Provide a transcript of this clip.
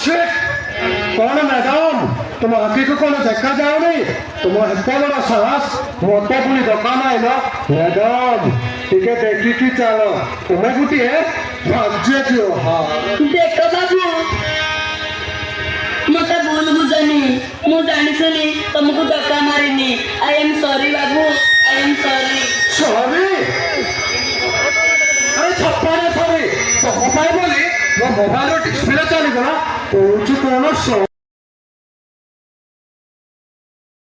shit कौन madam तुम आगे को कौन देखा जाओगे तुम हेल्पा बड़ा साहस मोटा पुली दुकान है ना मैडम ठीक है देखी की चलो तुम्हें गुटी है भाग्य क्यों हाँ देखो बाबू मत भूल बुझनी मु जानी सुनी तुमको धक्का मारिनी आई एम सॉरी बाबू आई एम सॉरी सॉरी अरे छप्पा ने सॉरी तो मोबाइल बोली वो मोबाइल डिस्प्ले चली गला तो कौन